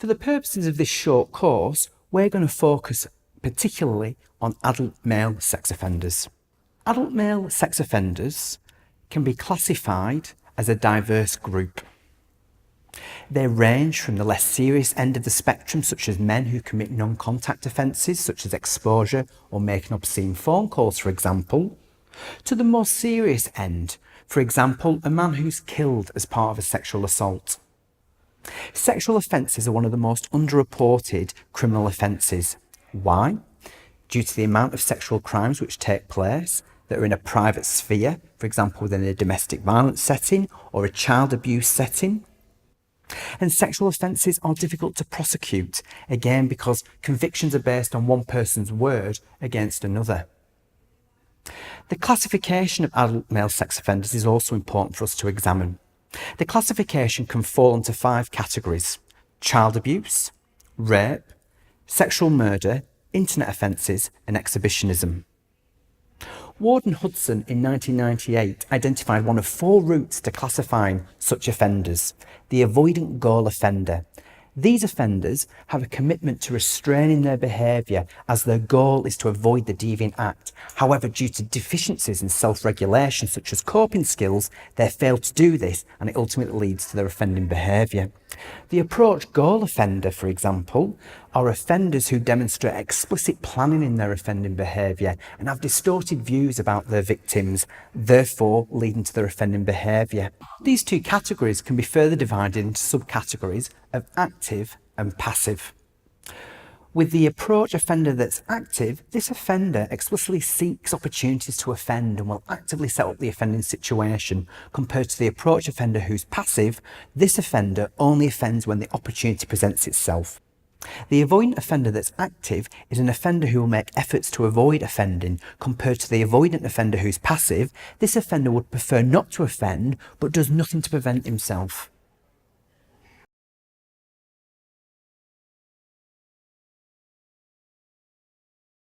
For the purposes of this short course, we're going to focus particularly on adult male sex offenders. Adult male sex offenders can be classified as a diverse group. They range from the less serious end of the spectrum, such as men who commit non-contact offences, such as exposure or making obscene phone calls, for example, to the more serious end, for example, a man who's killed as part of a sexual assault. Sexual offences are one of the most underreported criminal offences. Why? Due to the amount of sexual crimes which take place that are in a private sphere, for example within a domestic violence setting or a child abuse setting. And sexual offences are difficult to prosecute, again because convictions are based on one person's word against another. The classification of adult male sex offenders is also important for us to examine. The classification can fall into 5 categories: child abuse, rape, sexual murder, internet offences and exhibitionism. Ward and Hudson in 1998 identified one of 4 routes to classifying such offenders: the avoidant goal offender. These offenders have a commitment to restraining their behaviour as their goal is to avoid the deviant act. However, due to deficiencies in self-regulation such as coping skills, they fail to do this and it ultimately leads to their offending behaviour. The approach goal offender, for example, are offenders who demonstrate explicit planning in their offending behaviour and have distorted views about their victims, therefore leading to their offending behaviour. These 2 categories can be further divided into subcategories of active and passive. With the approach offender that's active, this offender explicitly seeks opportunities to offend and will actively set up the offending situation. Compared to the approach offender who's passive, this offender only offends when the opportunity presents itself. The avoidant offender that's active is an offender who will make efforts to avoid offending. Compared to the avoidant offender who's passive, this offender would prefer not to offend but does nothing to prevent himself.